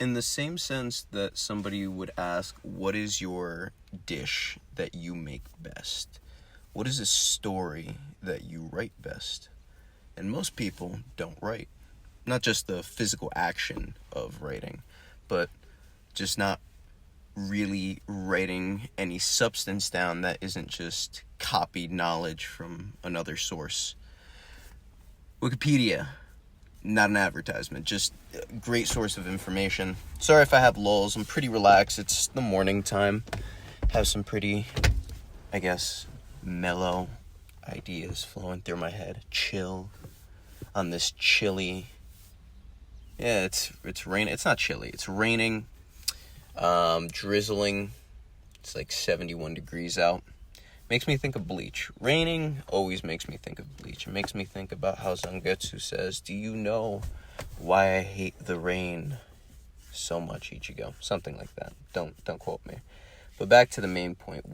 in the same sense that somebody would ask, what is your dish that you make best? What is a story that you write best? And most people don't write. Not just the physical action of writing, but just not really writing any substance down that isn't just copied knowledge from another source. Wikipedia, not an advertisement, just a great source of information. Sorry if I have lulls, I'm pretty relaxed. It's the morning time. Have some pretty, I guess, mellow ideas flowing through my head. Chill on this chilly. Yeah, it's raining. It's not chilly. It's raining. Drizzling. It's like 71 degrees out. Makes me think of Bleach. Raining always makes me think of Bleach. It makes me think about how Zangetsu says, "Do you know why I hate the rain so much, Ichigo?" Something like that. Don't quote me. But back to the main point.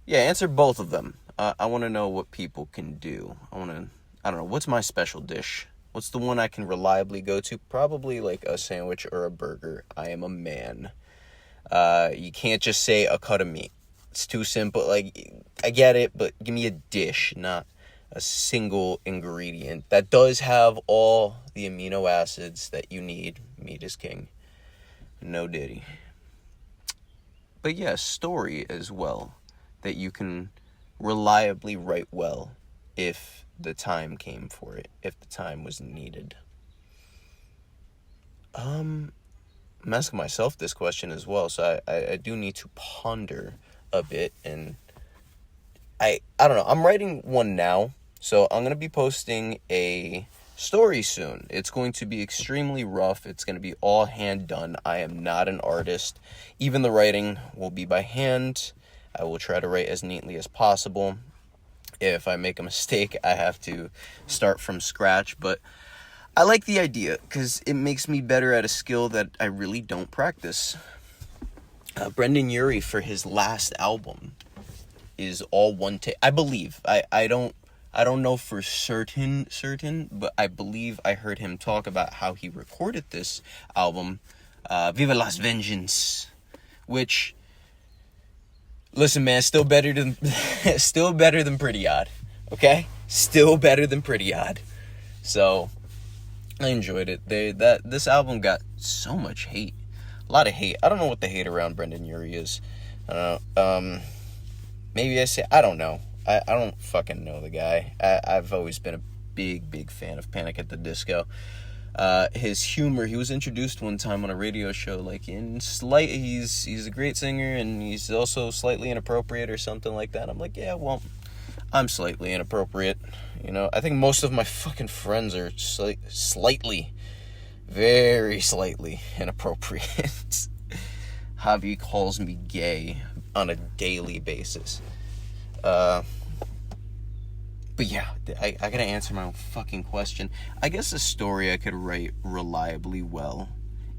Answer both of them. I want to know what people can do. I don't know, what's my special dish? What's the one I can reliably go to? Probably like a sandwich or a burger. I am a man. You can't just say a cut of meat. It's too simple. Like, I get it, but give me a dish, not a single ingredient that does have all the amino acids that you need. Meat is king. No diddy. But yeah, story as well that you can reliably write well if the time came for it, if the time was needed. I'm asking myself this question as well, so I do need to ponder a bit, and I don't know, I'm writing one now, so I'm going to be posting a story soon. It's going to be extremely rough. It's going to be all hand done. I am not an artist. Even the writing will be by hand. I will try to write as neatly as possible. If I make a mistake, I have to start from scratch, but I like the idea because it makes me better at a skill that I really don't practice. Brendon Urie, for his last album, is all one take. I believe. I don't know for certain, but I believe I heard him talk about how he recorded this album, Viva Las Vengeance, which, listen, man, still better than Pretty Odd, okay? Still better than Pretty Odd. So I enjoyed it. This album got so much hate. A lot of hate. I don't know what the hate around Brendon Urie is. I don't know. Maybe I don't know. I don't fucking know the guy. I've always been a big fan of Panic at the Disco. His humor, he was introduced one time on a radio show, like, he's a great singer, and he's also slightly inappropriate or something like that. I'm like, yeah, well, I'm slightly inappropriate. You know, I think most of my fucking friends are slightly, very slightly inappropriate. Javi calls me gay on a daily basis. But yeah, I gotta answer my own fucking question. I guess a story I could write reliably well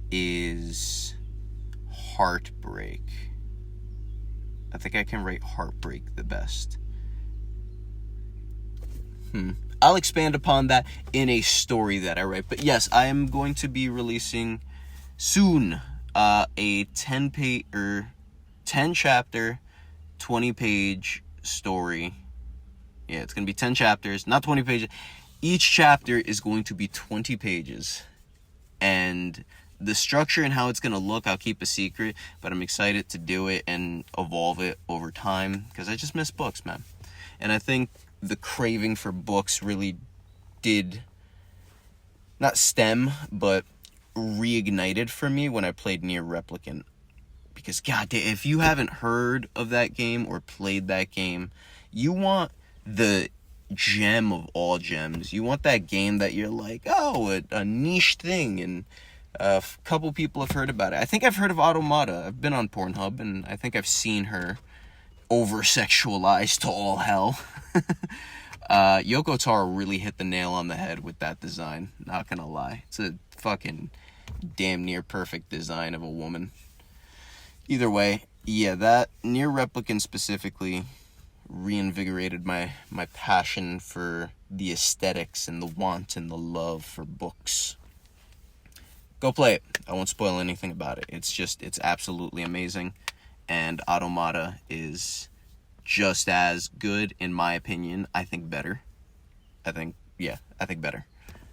is heartbreak. I think I can write heartbreak the best. I'll expand upon that in a story that I write. But yes, I am going to be releasing soon a 10 chapter, 20 page story. Yeah, it's going to be 10 chapters, not 20 pages. Each chapter is going to be 20 pages. And the structure and how it's going to look, I'll keep a secret. But I'm excited to do it and evolve it over time. Because I just miss books, man. And I think the craving for books really did not stem, but reignited for me when I played Nier Replicant. Because, god, if you haven't heard of that game or played that game, you want the gem of all gems. You want that game that you're like, oh, a niche thing, and a couple people have heard about it. I think I've heard of Automata. I've been on Pornhub, and I think I've seen her over-sexualized to all hell. Yoko Taro really hit the nail on the head with that design, not gonna lie. It's a fucking damn near perfect design of a woman. Either way, yeah, that Nier Replicant specifically reinvigorated my passion for the aesthetics and the want and the love for books. go play it. I won't spoil anything about it. It's absolutely amazing. And Automata is just as good, in my opinion. I think better. I think better.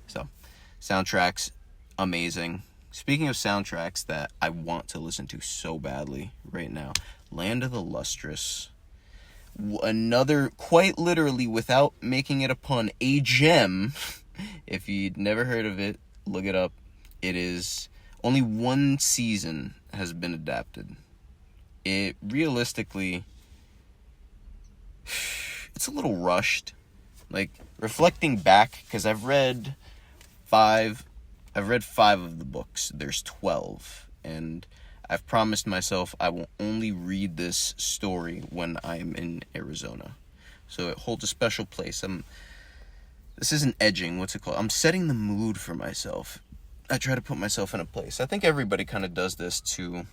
So, soundtracks, amazing. Speaking of soundtracks that I want to listen to so badly right now, Land of the Lustrous. Another, quite literally, without making it a pun, a gem. If you'd never heard of it, look it up. It is, only one season has been adapted. It realistically, it's a little rushed. Like, reflecting back, because I've read 5 of the books. There's 12, and I've promised myself I will only read this story when I'm in Arizona. So it holds a special place. This isn't edging, what's it called? I'm setting the mood for myself. I try to put myself in a place. I think everybody kind of does this to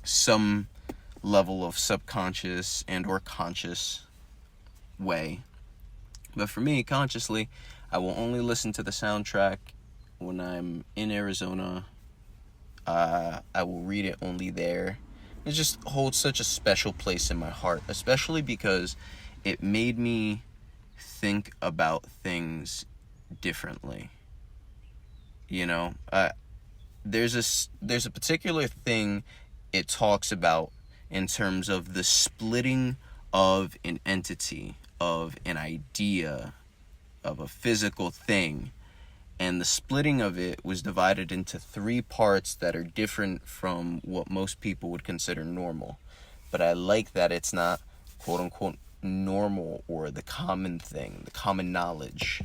some level of subconscious and or conscious way. But for me, consciously, I will only listen to the soundtrack when I'm in Arizona. I will read it only there. It just holds such a special place in my heart, especially because it made me think about things differently. You know, there's a particular thing it talks about in terms of the splitting of an entity, of an idea, of a physical thing. And the splitting of it was divided into 3 parts that are different from what most people would consider normal. But I like that it's not, quote unquote, normal or the common thing, the common knowledge.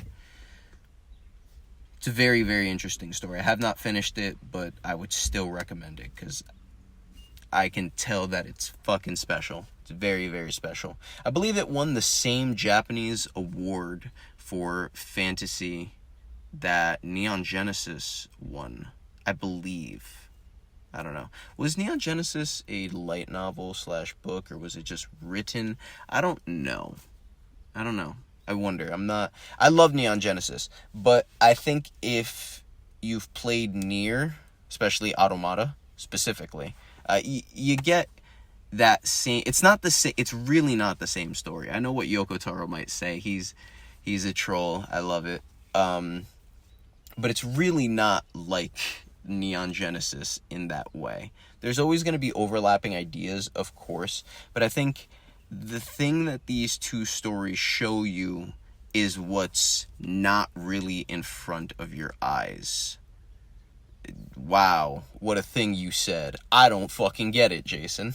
It's a very, very interesting story. I have not finished it, but I would still recommend it because I can tell that it's fucking special. It's very, very special. I believe it won the same Japanese award for fantasy that Neon Genesis won, I believe. I don't know. Was Neon Genesis a light novel / book, or was it just written? I don't know. I wonder. I love Neon Genesis, but I think if you've played Nier, especially Automata specifically, you get that same. It's not the same. It's really not the same story. I know what Yoko Taro might say. He's a troll. I love it. But it's really not like Neon Genesis in that way. There's always going to be overlapping ideas, of course, but I think the thing that these 2 stories show you is what's not really in front of your eyes. Wow, what a thing you said. I don't fucking get it, Jason.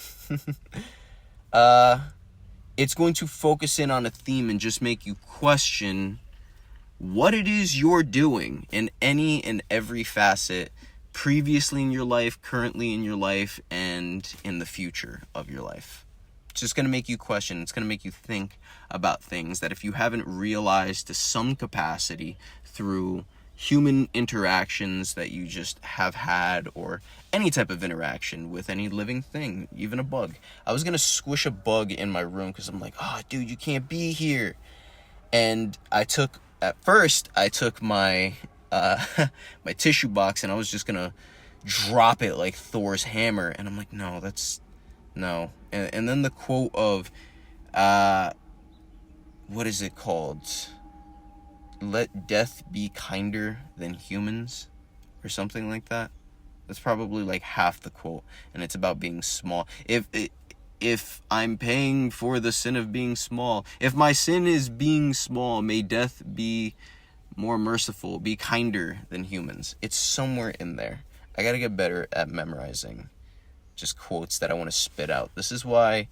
It's going to focus in on a theme and just make you question what it is you're doing in any and every facet, previously in your life, currently in your life, and in the future of your life. It's just going to make you question. It's going to make you think about things that if you haven't realized to some capacity through human interactions that you just have had, or any type of interaction with any living thing, even a bug. I was going to squish a bug in my room because I'm like, oh, dude, you can't be here. And at first I took my my tissue box and I was just gonna drop it like Thor's hammer, and I'm like, no. And then the quote of what is it called? Let death be kinder than humans, or something like that. That's probably like half the quote, and it's about being small. If I'm paying for the sin of being small, if my sin is being small, may death be more merciful, be kinder than humans. It's somewhere in there. I gotta get better at memorizing just quotes that I want to spit out. This is why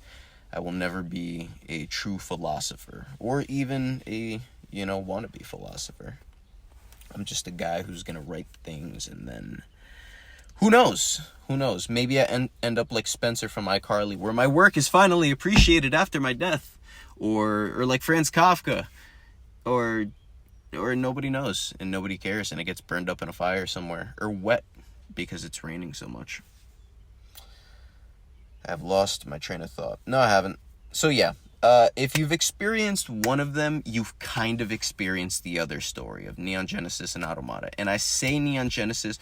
I will never be a true philosopher, or even a, wannabe philosopher. I'm just a guy who's gonna write things, and then who knows? Maybe I end up like Spencer from iCarly, where my work is finally appreciated after my death, or like Franz Kafka, or nobody knows and nobody cares, and it gets burned up in a fire somewhere, or wet because it's raining so much. I've lost my train of thought. No, I haven't. So yeah, if you've experienced one of them, you've kind of experienced the other story of Neon Genesis and Automata. And I say Neon Genesis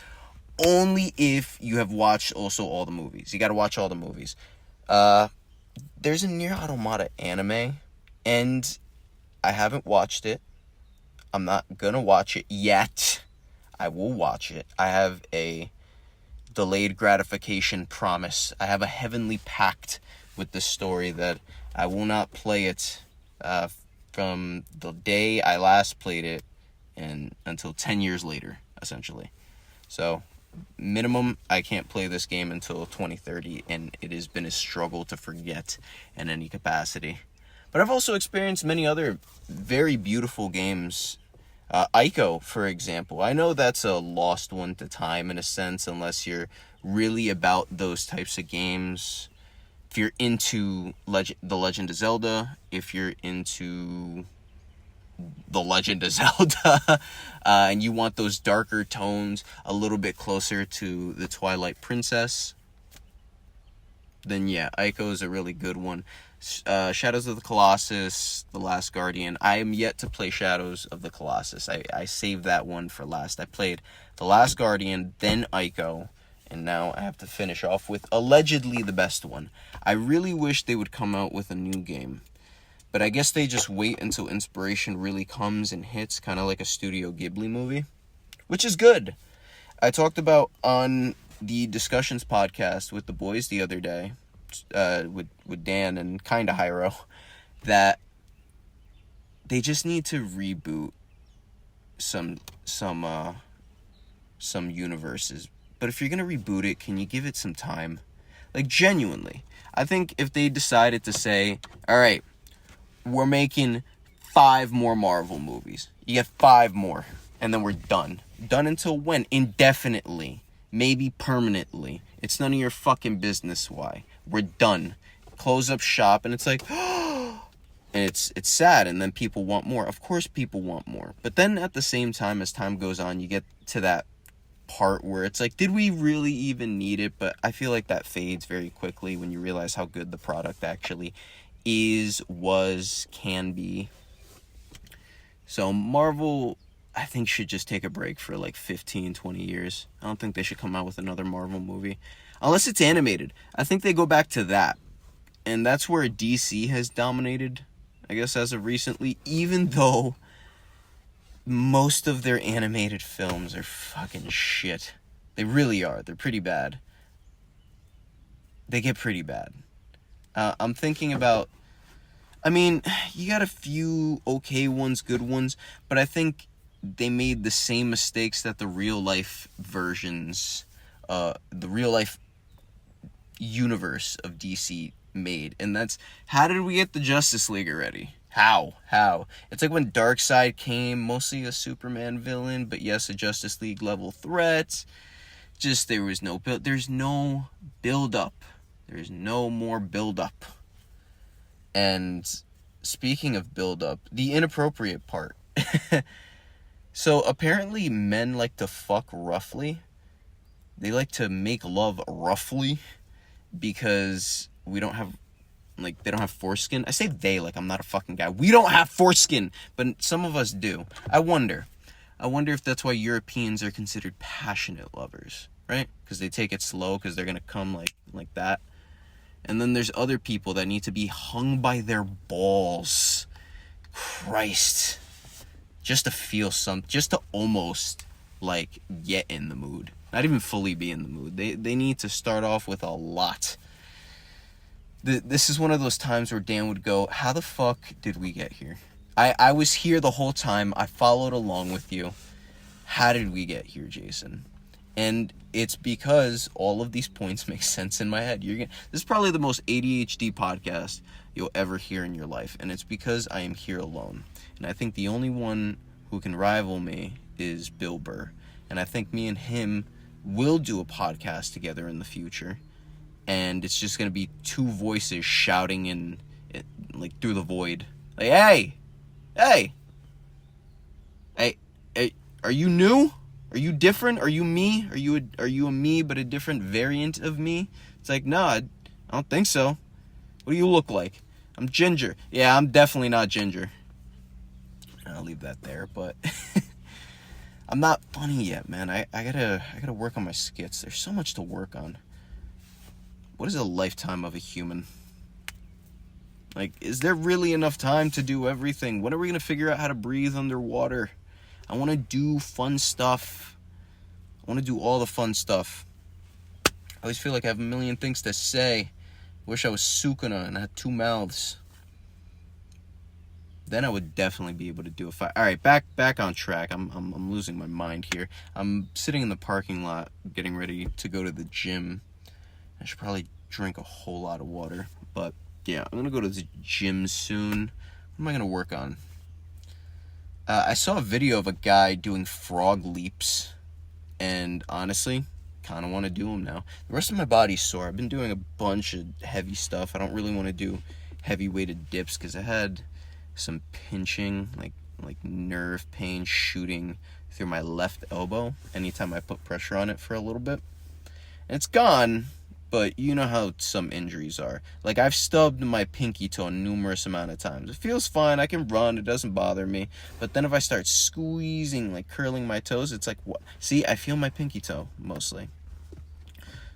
only if you have watched also all the movies. You got to watch all the movies. There's a Nier Automata anime, and I haven't watched it. I'm not gonna watch it yet. I will watch it. I have a delayed gratification promise. I have a heavenly pact with the story that I will not play it from the day I last played it and until 10 years later, essentially. So, minimum, I can't play this game until 2030, and it has been a struggle to forget in any capacity. But I've also experienced many other very beautiful games. Ico, for example. I know that's a lost one to time in a sense, unless you're really about those types of games. If you're into The Legend of Zelda, if you're into The Legend of Zelda, and you want those darker tones a little bit closer to the Twilight Princess, then yeah, Ico is a really good one. Shadows of the Colossus, The Last Guardian. I am yet to play Shadows of the Colossus. I saved that one for last. I played The Last Guardian, then Ico, and now I have to finish off with allegedly the best one. I really wish they would come out with a new game, but I guess they just wait until inspiration really comes and hits, kind of like a Studio Ghibli movie, which is good. I talked about on the Discussions podcast with the boys the other day, with Dan and kinda Hyro, that they just need to reboot some universes. But if you're gonna reboot it, can you give it some time? Like, genuinely, I think if they decided to say, all right, we're making 5 more Marvel movies, you get 5 more, and then we're done until when? Indefinitely, maybe permanently. It's none of your fucking business why. We're done. Close up shop, and it's like, and it's sad, and then people want more. Of course people want more. But then at the same time, as time goes on, you get to that part where it's like, did we really even need it? But I feel like that fades very quickly when you realize how good the product actually is, was, can be. So Marvel, I think, should just take a break for like 15, 20 years. I don't think they should come out with another Marvel movie. Unless it's animated. I think they go back to that. And that's where DC has dominated, I guess, as of recently. Even though most of their animated films are fucking shit. They really are. They're pretty bad. They get pretty bad. I'm thinking about... I mean, you got a few okay ones, good ones, but I think they made the same mistakes that the real-life versions, the real-life universe of DC made, and that's, how did we get the Justice League already? How? It's like when Darkseid came, mostly a Superman villain, but yes, a Justice League level threat. Just, there's no build up. There's no more build up. And speaking of build up, the inappropriate part. So apparently men like to fuck roughly. They like to make love roughly because we don't have, like, they don't have foreskin. I say they like I'm not a fucking guy. We don't have foreskin, but some of us do. I wonder if that's why Europeans are considered passionate lovers, right? Because they take it slow, because they're gonna come like that. And then there's other people that need to be hung by their balls. Christ. Just to feel just to almost, like, get in the mood. Not even fully be in the mood. They need to start off with a lot. This is one of those times where Dan would go, how the fuck did we get here? I was here the whole time. I followed along with you. How did we get here, Jason? And it's because all of these points make sense in my head. This is probably the most ADHD podcast you'll ever hear in your life. And it's because I am here alone. And I think the only one who can rival me is Bill Burr. And I think me and him will do a podcast together in the future. And it's just going to be 2 voices shouting in, like, through the void. Like, hey, are you new? Are you different? Are you me? Are you a me but a different variant of me? It's like, no, I don't think so. What do you look like? I'm ginger. Yeah, I'm definitely not ginger. I'll leave that there, but I'm not funny yet, man. I gotta work on my skits. There's so much to work on. What is a lifetime of a human? Like, is there really enough time to do everything? When are we gonna figure out how to breathe underwater? I want to do fun stuff. I want to do all the fun stuff. I always feel like I have a million things to say. Wish I was Sukuna and I had two mouths. Then I would definitely be able to do a fight. All right, back on track. I'm losing my mind here. I'm sitting in the parking lot getting ready to go to the gym. I should probably drink a whole lot of water, but yeah, I'm gonna go to the gym soon. What am I gonna work on? I saw a video of a guy doing frog leaps, and honestly, kind of want to do them now. The rest of my body's sore. I've been doing a bunch of heavy stuff. I don't really want to do heavy weighted dips because I had some pinching, like nerve pain shooting through my left elbow anytime I put pressure on it for a little bit. And it's gone, but you know how some injuries are. Like, I've stubbed my pinky toe numerous amount of times. It feels fine. I can run. It doesn't bother me. But then if I start squeezing, like curling my toes, it's like, what? See, I feel my pinky toe mostly.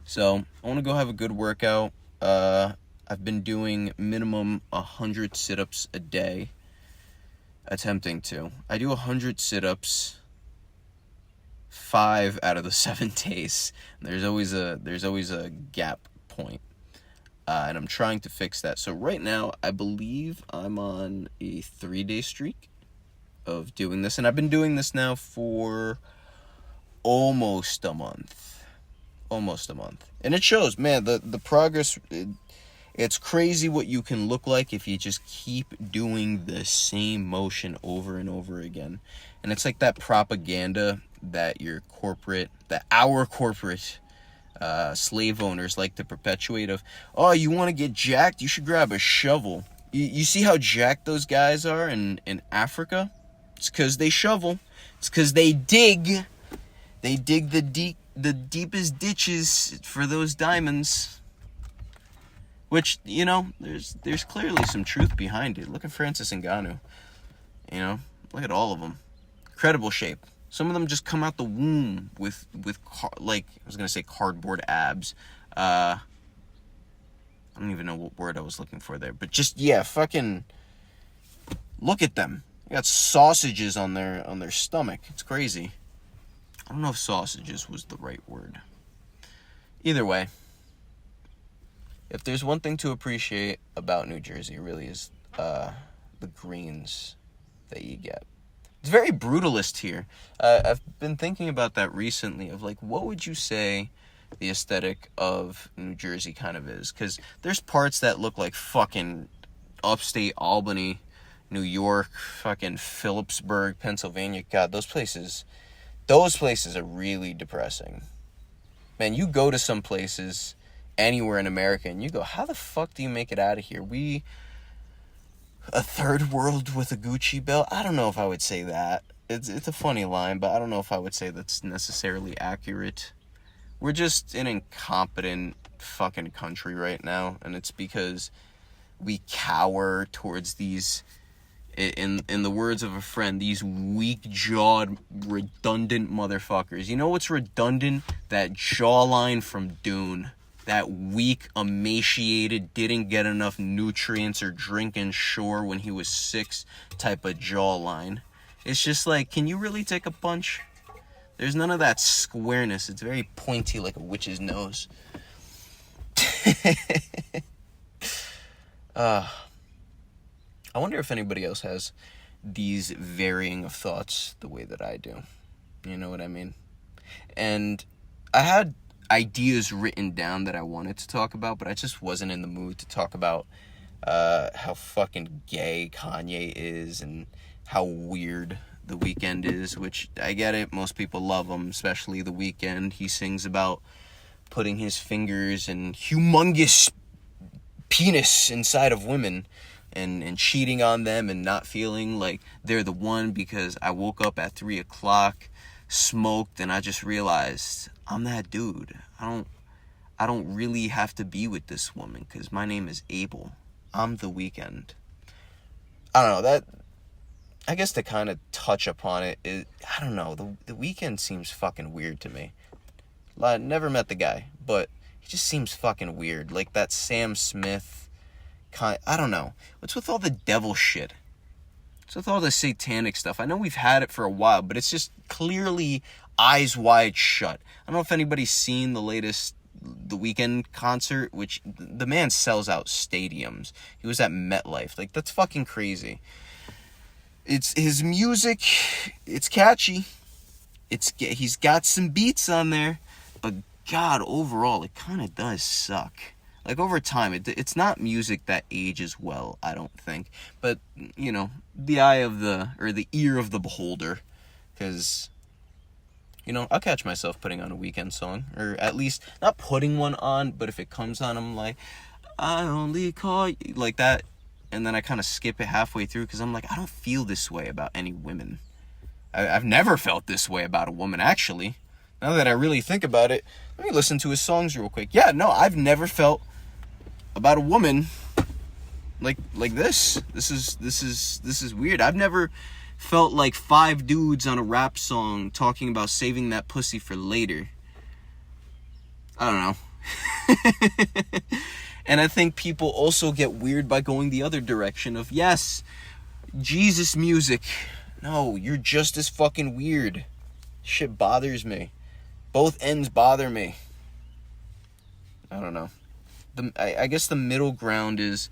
So I want to go have a good workout. I've been doing minimum 100 sit-ups a day. Attempting to. I do 100 sit-ups 5 out of the 7 days. There's always a gap point, and I'm trying to fix that. So right now, I believe I'm on a 3-day streak of doing this, and I've been doing this now for almost a month, and it shows, man. The progress. It's crazy what you can look like if you just keep doing the same motion over and over again. And it's like that propaganda that our corporate slave owners like to perpetuate of, oh, you want to get jacked? You should grab a shovel. You see how jacked those guys are in Africa? It's because they shovel. It's because they dig. They dig the deepest ditches for those diamonds. Which, you know, there's clearly some truth behind it. Look at Francis Ngannou. You know, look at all of them. Incredible shape. Some of them just come out the womb with cardboard abs. I don't even know what word I was looking for there. But just, yeah, fucking look at them. They got sausages on their stomach. It's crazy. I don't know if sausages was the right word. Either way. If there's one thing to appreciate about New Jersey, it really is the greens that you get. It's very brutalist here. I've been thinking about that recently, of like, what would you say the aesthetic of New Jersey kind of is? Because there's parts that look like fucking upstate Albany, New York, fucking Phillipsburg, Pennsylvania. God, those places are really depressing. Man, you go to some places anywhere in America and you go, how the fuck do you make it out of here? We a third world with a Gucci belt? I don't know if I would say that. It's a funny line, but I don't know if I would say that's necessarily accurate. We're just an incompetent fucking country right now, and it's because we cower towards these, in the words of a friend, these weak-jawed, redundant motherfuckers. You know what's redundant? That jawline from Dune. That weak, emaciated, didn't get enough nutrients or drink in shore when he was 6 type of jawline. It's just like, can you really take a punch? There's none of that squareness. It's very pointy like a witch's nose. I wonder if anybody else has these varying of thoughts the way that I do. You know what I mean? And I had ideas written down that I wanted to talk about, but I just wasn't in the mood to talk about how fucking gay Kanye is and how weird The Weeknd is, which I get it. Most people love him, especially The Weeknd. He sings about putting his fingers and humongous penis inside of women and cheating on them and not feeling like they're the one, because I woke up at 3 o'clock, smoked, and I just realized I'm that dude. I don't really have to be with this woman because my name is Abel. I'm The Weeknd. I don't know, I guess to kind of touch upon it, I don't know, the Weeknd seems fucking weird to me. I never met the guy, but he just seems fucking weird. Like that Sam Smith I don't know. What's with all the devil shit? What's with all the satanic stuff? I know we've had it for a while, but it's just clearly eyes wide shut. I don't know if anybody's seen the latest The Weeknd concert, which the man sells out stadiums. He was at MetLife. Like, that's fucking crazy. It's his music, it's catchy. He's got some beats on there, but God, overall, it kind of does suck. Like, over time, it's not music that ages well, I don't think. But, you know, the ear of the beholder. Because, you know, I'll catch myself putting on a Weeknd song. Or at least, not putting one on, but if it comes on, I'm like, I only call you, like that. And then I kind of skip it halfway through because I'm like, I don't feel this way about any women. I've never felt this way about a woman, actually. Now that I really think about it, let me listen to his songs real quick. Yeah, no, I've never felt about a woman like this. This is weird. I've never felt like 5 dudes on a rap song talking about saving that pussy for later. I don't know. And I think people also get weird by going the other direction of, yes, Jesus music. No, you're just as fucking weird. Shit bothers me. Both ends bother me. I don't know. I guess the middle ground is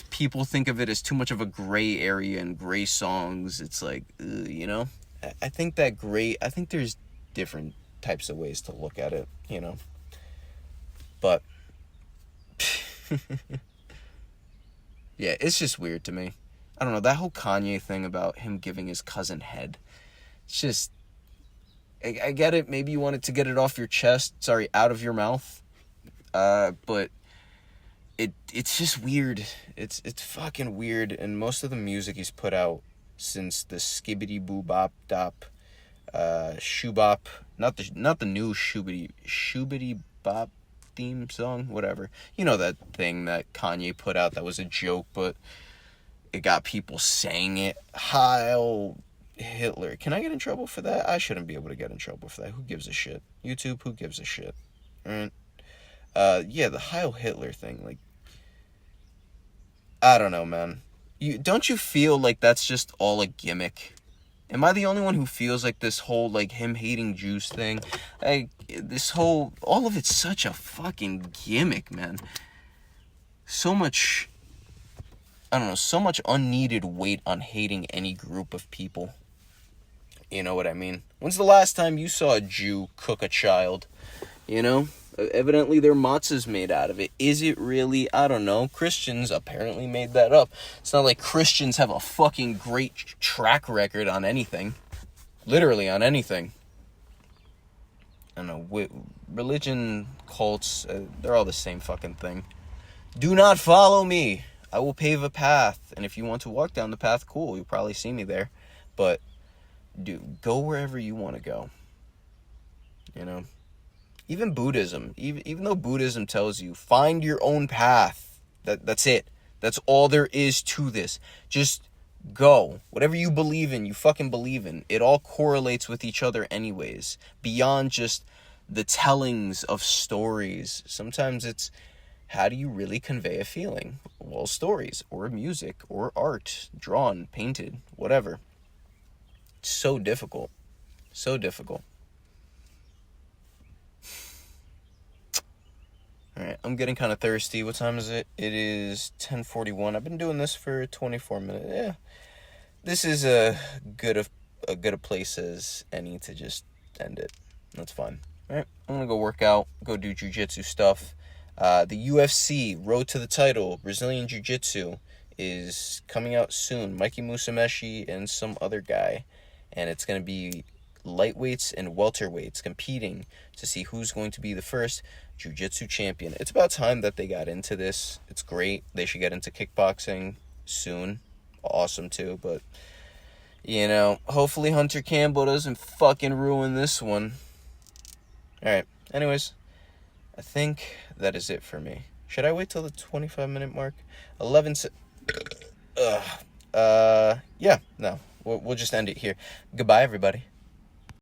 people think of it as too much of a gray area and gray songs. It's like, you know? I think there's different types of ways to look at it, you know? But yeah, it's just weird to me. I don't know, that whole Kanye thing about him giving his cousin head. It's just, I get it. Maybe you wanted to get it off your chest. Sorry, out of your mouth. But it's just weird. It's fucking weird. And most of the music he's put out since the Skibbity Boo Bop Dop, Shoo Bop, not the new Shoobity Bop theme song, whatever. You know that thing that Kanye put out that was a joke, but it got people saying it. Heil Hitler. Can I get in trouble for that? I shouldn't be able to get in trouble for that. Who gives a shit? YouTube, who gives a shit? Right? Yeah, the Heil Hitler thing, like, I don't know, man. Don't you feel like that's just all a gimmick? Am I the only one who feels like this whole, like, him hating Jews thing, like, all of it's such a fucking gimmick, man. So much, I don't know, so much unneeded weight on hating any group of people. You know what I mean? When's the last time you saw a Jew cook a child? You know? Evidently their matzah's made out of it. Is it really? I don't know. Christians apparently made that up. It's not like Christians have a fucking great track record on anything. Literally on anything. I don't know. Religion, cults, they're all the same fucking thing. Do not follow me. I will pave a path. And if you want to walk down the path, cool. You'll probably see me there. But, dude, go wherever you want to go. You know? Even Buddhism, even though Buddhism tells you, find your own path. That's it. That's all there is to this. Just go. Whatever you believe in, you fucking believe in. It all correlates with each other anyways. Beyond just the tellings of stories. Sometimes it's, how do you really convey a feeling? Well, stories, or music, or art, drawn, painted, whatever. It's so difficult. So difficult. Alright, I'm getting kind of thirsty. What time is it? It is 10:41. I've been doing this for 24 minutes. Yeah. This is a good a place as any to just end it. That's fine. Alright, I'm gonna go work out, go do jiu-jitsu stuff. The UFC, Road to the Title, Brazilian Jiu-Jitsu, is coming out soon. Mikey Musumeci and some other guy. And it's gonna be lightweights and welterweights competing to see who's going to be the first jiu-jitsu champion. It's about time that they got into this. It's great. They should get into kickboxing soon. Awesome too, but you know, hopefully Hunter Campbell doesn't fucking ruin this one. Alright, anyways, I think that is it for me. Should I wait till the 25-minute mark? yeah, no, we'll just end it here. Goodbye, everybody.